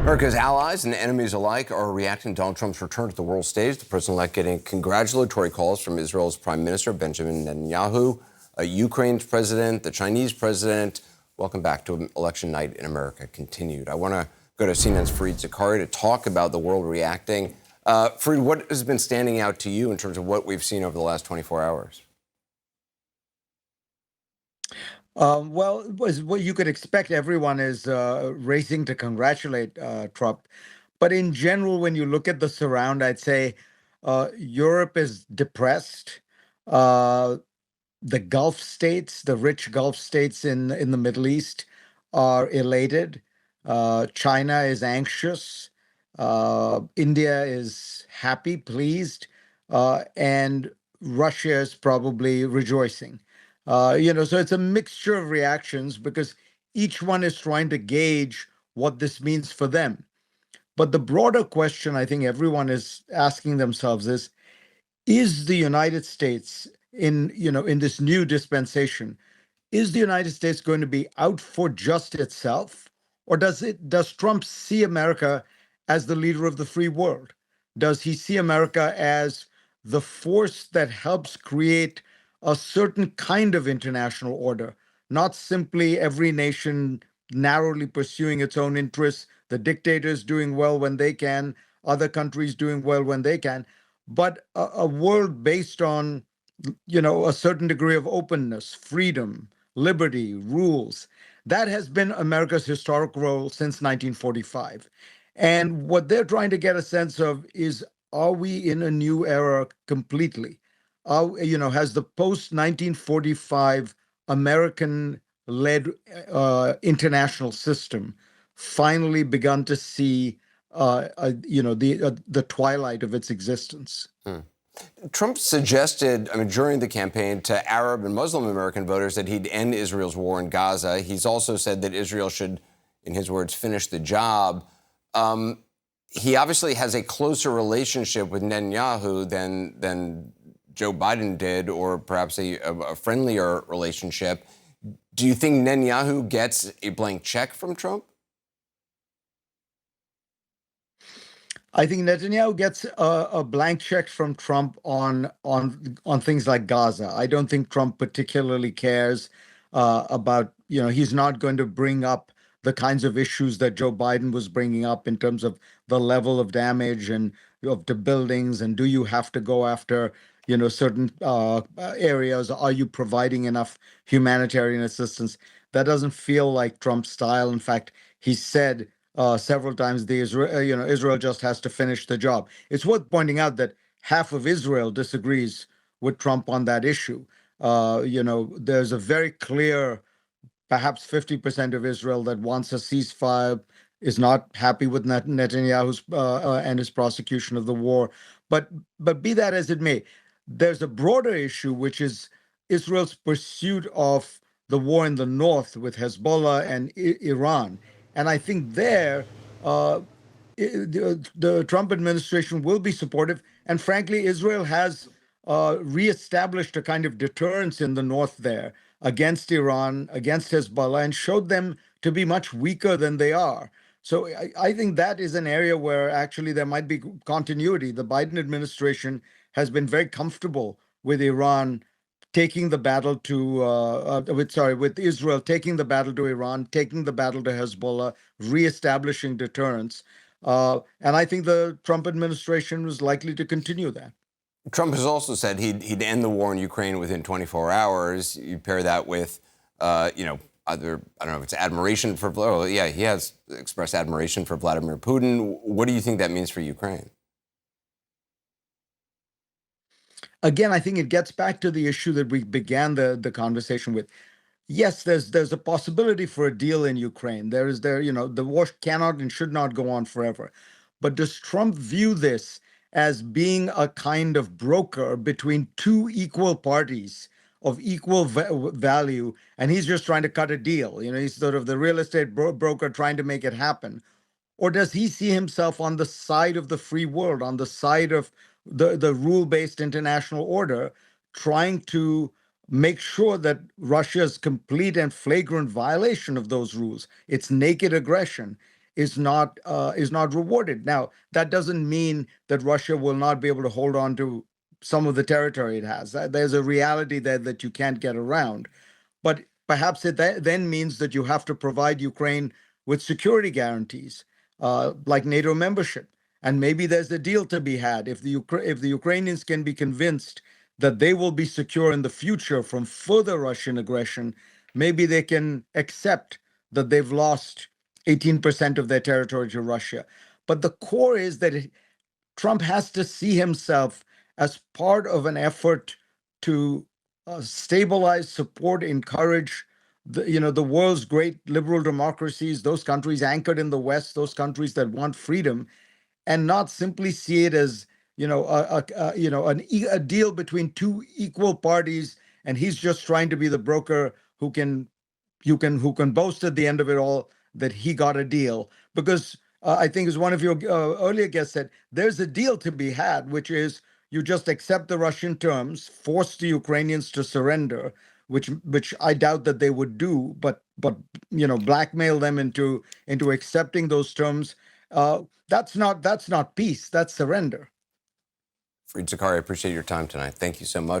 America's allies and enemies alike are reacting to Donald Trump's return to the world stage. The president-elect getting congratulatory calls from Israel's Prime Minister Benjamin Netanyahu, Ukraine's president, the Chinese president. Welcome back to Election Night in America continued. I want to go to CNN's Fareed Zakaria to talk about the world reacting. Fareed, what has been standing out to you in terms of what we've seen over the last 24 hours? Well, it was what you could expect. Everyone is racing to congratulate Trump. But in general, when you look at the surround, I'd say Europe is depressed. The Gulf states, the rich Gulf states in the Middle East, are elated. China is anxious. India is happy, pleased. And Russia is probably rejoicing. So it's a mixture of reactions because each one is trying to gauge what this means for them. But the broader question I think everyone is asking themselves is the United States in this new dispensation, is the United States going to be out for just itself? Or does Trump see America as the leader of the free world? Does he see America as the force that helps create a certain kind of international order, not simply every nation narrowly pursuing its own interests, the dictators doing well when they can, other countries doing well when they can, but a world based on, a certain degree of openness, freedom, liberty, rules. That has been America's historic role since 1945. And what they're trying to get a sense of is, are we in a new era completely? Has the post 1945 American led international system finally begun to see the twilight of its existence? Trump suggested, during the campaign to Arab and Muslim American voters that he'd end Israel's war in Gaza. He's also said that Israel should, in his words, finish the job. He obviously has a closer relationship with Netanyahu than Joe Biden did, or perhaps a friendlier relationship. Do you think Netanyahu gets a blank check from Trump? I think Netanyahu gets a blank check from Trump on things like Gaza. I don't think Trump particularly cares about, he's not going to bring up the kinds of issues that Joe Biden was bringing up in terms of the level of damage and of the buildings, and do you have to go after certain areas? Are you providing enough humanitarian assistance? That doesn't feel like Trump's style. In fact, he said several times Israel just has to finish the job. It's worth pointing out that half of Israel disagrees with Trump on that issue. There's a very clear, perhaps 50% of Israel that wants a ceasefire, is not happy with Netanyahu's and his prosecution of the war. But be that as it may, there's a broader issue, which is Israel's pursuit of the war in the north with Hezbollah and Iran. And I think there, the Trump administration will be supportive. And frankly, Israel has reestablished a kind of deterrence in the north there against Iran, against Hezbollah, and showed them to be much weaker than they are. So I think that is an area where actually there might be continuity. The Biden administration has been very comfortable with Iran taking the battle to, with Israel taking the battle to Iran, taking the battle to Hezbollah, reestablishing deterrence. And I think the Trump administration was likely to continue that. Trump has also said he'd end the war in Ukraine within 24 hours. You pair that with, either, I don't know if it's admiration for, he has expressed admiration for Vladimir Putin. What do you think that means for Ukraine? Again, I think it gets back to the issue that we began the conversation with. Yes, there's a possibility for a deal in Ukraine. The war cannot and should not go on forever. But does Trump view this as being a kind of broker between two equal parties of equal value, and he's just trying to cut a deal? He's sort of the real estate broker trying to make it happen. Or does he see himself on the side of the free world, on the side of the rule-based international order, trying to make sure that Russia's complete and flagrant violation of those rules, its naked aggression, is not rewarded. Now, that doesn't mean that Russia will not be able to hold on to some of the territory it has. There's a reality there that you can't get around. But perhaps it then means that you have to provide Ukraine with security guarantees, like NATO membership. And maybe there's a deal to be had if the Ukrainians can be convinced that they will be secure in the future from further Russian aggression. Maybe they can accept that they've lost 18% of their territory to Russia. But the core is that Trump has to see himself as part of an effort to stabilize, support, encourage the world's great liberal democracies, those countries anchored in the West, those countries that want freedom, and not simply see it as a deal between two equal parties, and he's just trying to be the broker who can boast at the end of it all that he got a deal. Because I think, as one of your earlier guests said, there's a deal to be had, which is you just accept the Russian terms, force the Ukrainians to surrender, which I doubt that they would do, but blackmail them into accepting those terms. That's not peace. That's surrender. Fareed Zakaria, I appreciate your time tonight. Thank you so much.